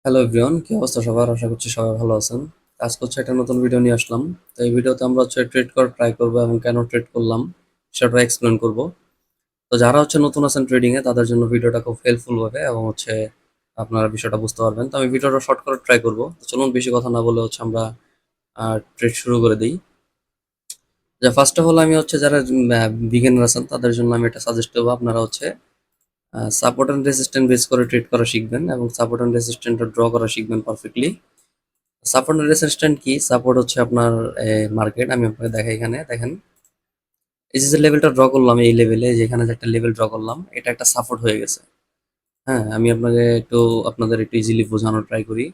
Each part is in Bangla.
হ্যালো এভরিওয়ান, কি অবস্থা সবার? আশা করছি সবাই ভালো আছেন। আজকে হচ্ছে একটা নতুন ভিডিও নিয়ে আসলাম। তো এই ভিডিওতে আমরা হচ্ছে ট্রেড করা ট্রাই করবো এবং কেন ট্রেড করলাম সেটা এক্সপ্লেন করব। তো যারা হচ্ছে নতুন আছেন ট্রেডিং এ তাদের জন্য ভিডিওটা খুব হেল্পফুল হবে এবং হচ্ছে আপনারা বিষয়টা বুঝতে পারবেন। তো আমি ভিডিওটা শর্ট করে ট্রাই করব। তো চলুন বেশি কথা না বলে হচ্ছে আমরা ট্রেড শুরু করে দিই। যে ফার্স্ট অফ অল আমি হচ্ছে যারা বিগিনার আছেন তাদের জন্য আমি এটা সাজেস্ট করবো, আপনারা হচ্ছে সাপোর্ট অ্যান্ড রেজিস্ট্যান্ট বেস করে ট্রেড করা শিখবেন এবং সাপোর্ট অ্যান্ড রেজিস্ট্যান্টটা ড্র করা শিখবেন পারফেক্টলি। সাপোর্ট রেজিস্ট্যান্ট কি? সাপোর্ট হচ্ছে আপনার মার্কেট। আমি আপনাকে দেখাই, এখানে দেখেন, এই যে লেভেলটা ড্র করলাম, এই লেভেলে যেখানে যে একটা লেভেল ড্র করলাম, এটা একটা সাপোর্ট হয়ে গেছে। হ্যাঁ, আমি আপনাদের একটু ইজিলি বোঝানোর ট্রাই করি।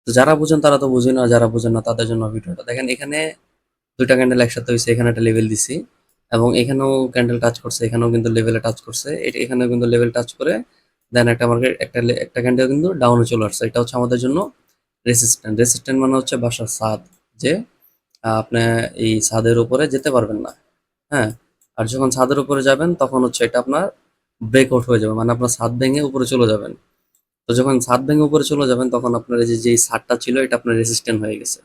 তো যারা বুঝেন তারা তো বুঝেন, আর যারা বুঝেন না তাদের জন্য ভিডিওটা দেখেন। এখানে দুইটা ক্যান্ডেল একসাথে হয়েছে, এখানে একটা লেভেল দিছি এবং এখানেও ক্যান্ডেল টাচ করছে, এখানেও কিন্তু লেভেলে টাচ করছে, এখানেও কিন্তু লেভেল টাচ করে দেন একটা মার্কেট একটা ক্যান্ডেল কিন্তু ডাউনে চলে আসছে। এটা হচ্ছে আমাদের জন্য রেসিস্ট্যান্ট। রেসিস্ট্যান্ট মানে হচ্ছে বাসার ছাদ, যে আপনি এই ছাদের উপরে যেতে পারবেন না। হ্যাঁ, আর যখন ছাদের উপরে যাবেন তখন হচ্ছে এটা আপনার ব্রেকআউট হয়ে যাবে, মানে আপনার ছাদ ভেঙে উপরে চলে যাবেন। তো যখন ছাদ ভেঙে উপরে চলে যাবেন তখন আপনার এই যে যেই ছাদটা ছিল এটা আপনার রেসিস্ট্যান্ট হয়ে গেছে।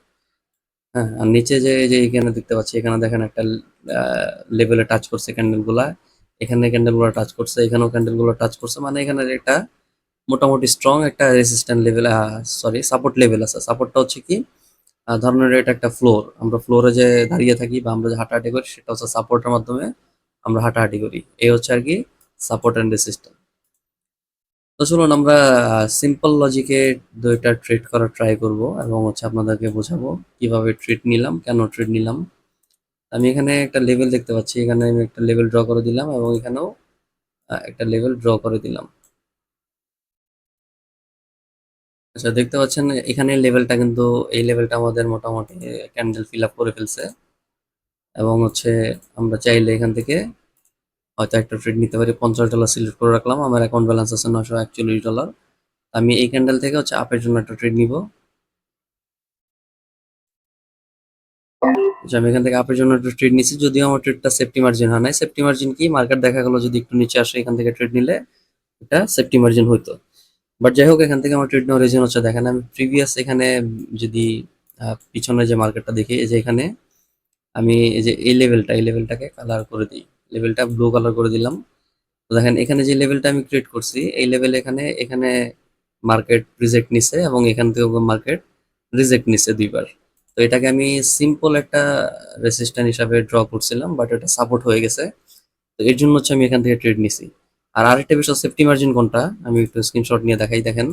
হ্যাঁ, আর নিচে যে এখানে দেখতে পাচ্ছি, এখানে দেখেন একটা লেভেলে টাচ করছে ক্যান্ডেল গুলা, এখানে ক্যান্ডেল গুলো টাচ করছে, এখানেও ক্যান্ডেল গুলো টাচ করছে, মানে এখানে একটা মোটামুটি স্ট্রং একটা resistant level, sorry support level আছে। সাপোর্টটা হচ্ছে কি, ধরনের এটা একটা ফ্লোর, আমরা ফ্লোরে যে দাঁড়িয়ে থাকি বা আমরা যে হাঁটাহাঁটি করি সেটা হচ্ছে সাপোর্টের মাধ্যমে আমরা হাঁটাহাঁটি করি। এই হচ্ছে আর কি সাপোর্ট অ্যান্ড রেসিস্ট্যান্ট। তো চলুন আমরা সিম্পল লজিকে দুইটা ট্রেড করার ট্রাই করব এবং হচ্ছে আপনাদেরকে বোঝাবো কিভাবে ট্রেড নিলাম, কেন ট্রেড নিলাম। আমি এখানে একটা লেভেল দেখতে পাচ্ছি, এখানে আমি একটা লেভেল ড্র করে দিলাম এবং এখানেও একটা লেভেল ড্র করে দিলাম। আচ্ছা, দেখতে পাচ্ছেন এখানে লেভেলটা কিন্তু, এই লেভেলটা আমাদের মোটামুটি ক্যান্ডেল ফিল আপ করে ফেলছে এবং হচ্ছে আমরা চাইলে এখান থেকে হয়তো একটা ট্রেড নিতে পারি। $50 সিলেক্ট করে রাখলাম, আমার অ্যাকাউন্ট ব্যালেন্স আছে $941। আমি এই ক্যান্ডেল থেকে হচ্ছে আপের জন্য একটা ট্রেড নিব। যে আমি এখান থেকে আপের জন্য একটা ট্রেড নিচ্ছি, যদিও আমার ট্রেডটা সেফটি মার্জিন হয় নাই। সেফটি মার্জিন কি, মার্কেট দেখা গেল যদি একটু নিচে আসে এখান থেকে ট্রেড নিলে এটা সেফটি মার্জিন হইতো। বাট যাই হোক, এখান থেকে আমার ট্রেড নেওয়ার রিজন হচ্ছে, দেখেন আমি প্রিভিয়াস এখানে যদি পিছনে যে মার্কেটটা দেখি, এই যে এখানে আমি এই যে এই লেভেলটাকে কালার করে দিই, লেভেলটা ব্লু কালার করে দিলাম। তো দেখেন এখানে যে লেভেলটা আমি ক্রিয়েট করছি, এই লেভেল এখানে এখানে মার্কেট রিজেক্ট নিছে এবং এখান থেকে মার্কেট রিজেক্ট নিছে দুইবার। তো এটাকে আমি সিম্পল একটা রেসিস্ট্যান্ট হিসাবে ড্র করছিলাম, বাট এটা সাপোর্ট হয়ে গেছে। তো এর জন্য হচ্ছে আমি এখান থেকে ট্রেড নিছি। আর আরেকটা বিষয়, সেফটি মার্জিন কোনটা, আমি একটু স্ক্রিনশট নিয়ে দেখাই। দেখেন,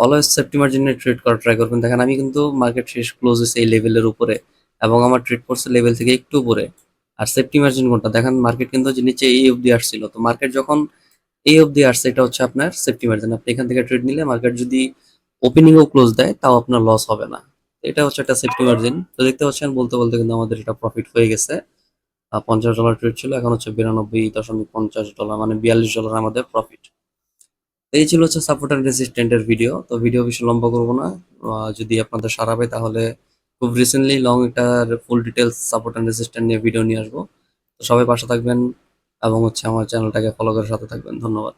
অলওয়েজ সেফটি মার্জিনে ট্রেড করা ট্রাই করবেন। দেখেন আমি কিন্তু মার্কেট শেষ ক্লোজ হয়েছে এই লেভেলের উপরে এবং আমার ট্রেড করছে লেভেল থেকে একটু উপরে। আর সেফটি মার্জিন কোনটা, দেখেন মার্কেট কিন্তু যে নিচে এই অবধি আসছিল, তো মার্কেট যখন এই অবধি আসছে এটা হচ্ছে আপনার সেফটি মার্জিন। আপনি এখান থেকে ট্রেড নিলে মার্কেট যদি ওপেনিংও ক্লোজ দেয় তাও আপনার লস হবে না। এটা হচ্ছে একটা সেফটি মার্জিন। তো দেখতে পাচ্ছেন বলতে বলতে কিন্তু আমাদের এটা প্রফিট হয়ে গেছে। $50 ট্রেড ছিল, এখন হচ্ছে $92.50, মানে $42 আমাদের প্রফিট। এই ছিল হচ্ছে সাপোর্ট অ্যান্ড রেসিস্ট্যান্টের ভিডিও। তো ভিডিও বেশি লম্বা করবো না। যদি আপনাদের সারা পায় তাহলে খুব রিসেন্টলি লং একটা full details support and resistant নিয়ে ভিডিও নিয়ে আসবো। তো সবাই পাশে থাকবেন এবং হচ্ছে আমার চ্যানেলটাকে ফলো করে সাথে থাকবেন। ধন্যবাদ।